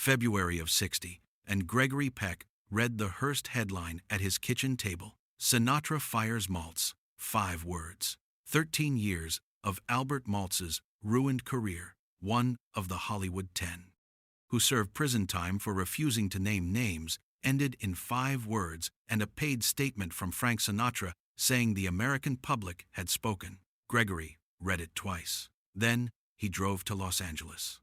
February of '60, and Gregory Peck read the Hearst headline at his kitchen table. Sinatra fires Maltz. 5 words. 13 years of Albert Maltz's ruined career, one of the Hollywood 10, who served prison time for refusing to name names, ended in 5 words and a paid statement from Frank Sinatra saying the American public had spoken. Gregory read it twice. Then he drove to Los Angeles.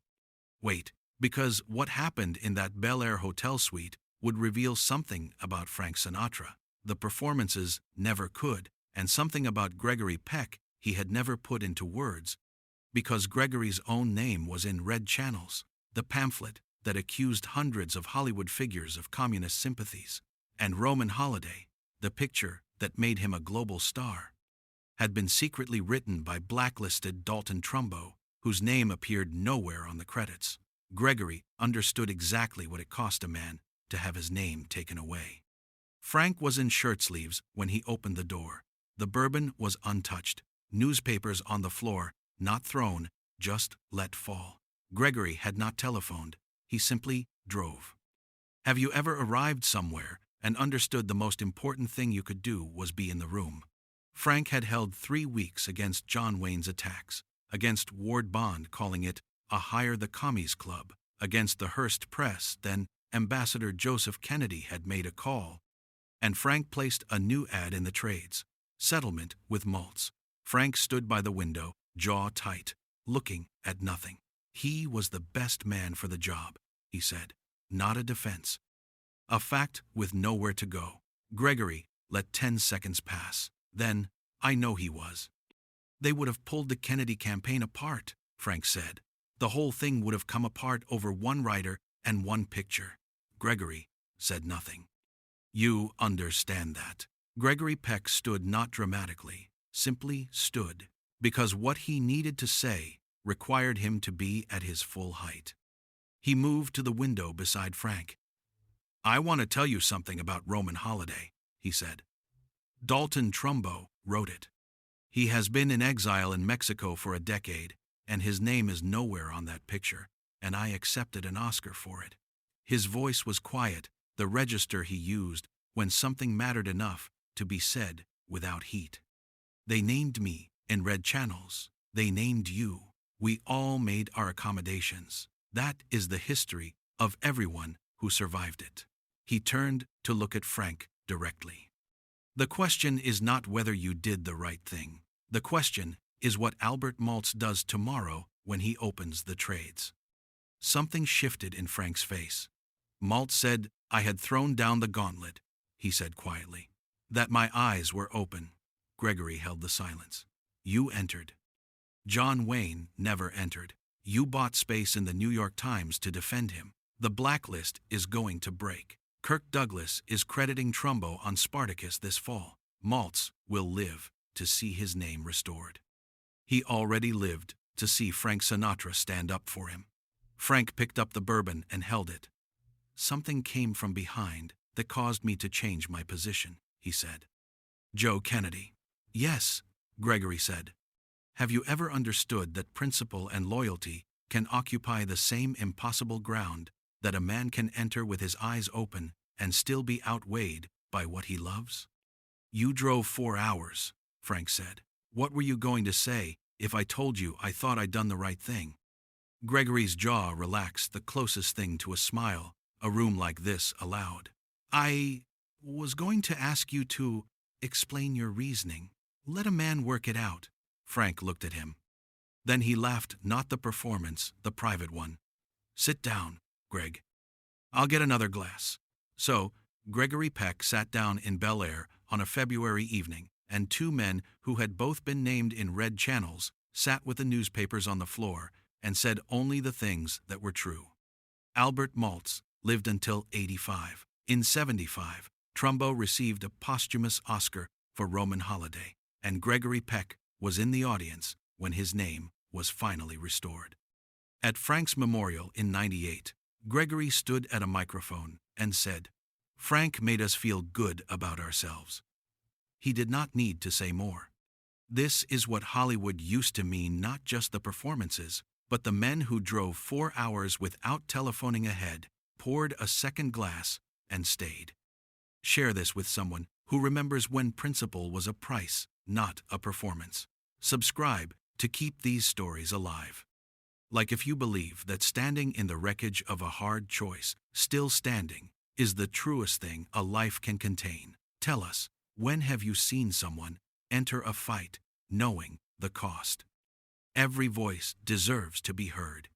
Wait, because what happened in that Bel Air hotel suite would reveal something about Frank Sinatra. The performances never could, and something about Gregory Peck he had never put into words, because Gregory's own name was in red channels, the pamphlet that accused hundreds of Hollywood figures of communist sympathies, and Roman Holiday, the picture that made him a global star, had been secretly written by blacklisted Dalton Trumbo, whose name appeared nowhere on the credits. Gregory understood exactly what it cost a man to have his name taken away. Frank was in shirt sleeves when he opened the door. The bourbon was untouched, newspapers on the floor, not thrown, just let fall. Gregory had not telephoned, he simply drove. Have you ever arrived somewhere and understood the most important thing you could do was be in the room? Frank had held 3 weeks against John Wayne's attacks, against Ward Bond calling it a hire the commies club, against the Hearst press. Then Ambassador Joseph Kennedy had made a call, and Frank placed a new ad in the trades. Settlement with Maltz. Frank stood by the window, jaw tight, looking at nothing. He was the best man for the job, he said. Not a defense. A fact with nowhere to go. Gregory let 10 seconds pass. Then, I know he was. They would have pulled the Kennedy campaign apart, Frank said. The whole thing would have come apart over one writer and one picture. Gregory said nothing. You understand that. Gregory Peck stood not dramatically, simply stood, because what he needed to say required him to be at his full height. He moved to the window beside Frank. I want to tell you something about Roman Holiday, he said. Dalton Trumbo wrote it. He has been in exile in Mexico for a decade, and his name is nowhere on that picture, and I accepted an Oscar for it. His voice was quiet, the register he used when something mattered enough to be said without heat. They named me in red channels. They named you. We all made our accommodations. That is the history of everyone who survived it. He turned to look at Frank directly. The question is not whether you did the right thing. The question is what Albert Maltz does tomorrow when he opens the trades. Something shifted in Frank's face. Maltz said, I had thrown down the gauntlet, he said quietly. That my eyes were open. Gregory held the silence. You entered. John Wayne never entered. You bought space in the New York Times to defend him. The blacklist is going to break. Kirk Douglas is crediting Trumbo on Spartacus this fall. Maltz will live to see his name restored. He already lived to see Frank Sinatra stand up for him. Frank picked up the bourbon and held it. Something came from behind that caused me to change my position, he said. Joe Kennedy. Yes, Gregory said. Have you ever understood that principle and loyalty can occupy the same impossible ground, that a man can enter with his eyes open and still be outweighed by what he loves? You drove 4 hours, Frank said. What were you going to say if I told you I thought I'd done the right thing? Gregory's jaw relaxed, the closest thing to a smile a room like this allowed. I was going to ask you to explain your reasoning. Let a man work it out. Frank looked at him. Then he laughed, not the performance, the private one. Sit down, Greg. I'll get another glass. So, Gregory Peck sat down in Bel Air on a February evening, and 2 men who had both been named in red channels sat with the newspapers on the floor and said only the things that were true. Albert Maltz lived until 85. In 75, Trumbo received a posthumous Oscar for Roman Holiday, and Gregory Peck was in the audience when his name was finally restored. At Frank's memorial in '98, Gregory stood at a microphone and said, Frank made us feel good about ourselves. He did not need to say more. This is what Hollywood used to mean, not just the performances, but the men who drove 4 hours without telephoning ahead poured a second glass, and stayed. Share this with someone who remembers when principle was a price, not a performance. Subscribe to keep these stories alive. Like if you believe that standing in the wreckage of a hard choice, still standing, is the truest thing a life can contain. Tell us, when have you seen someone enter a fight knowing the cost? Every voice deserves to be heard.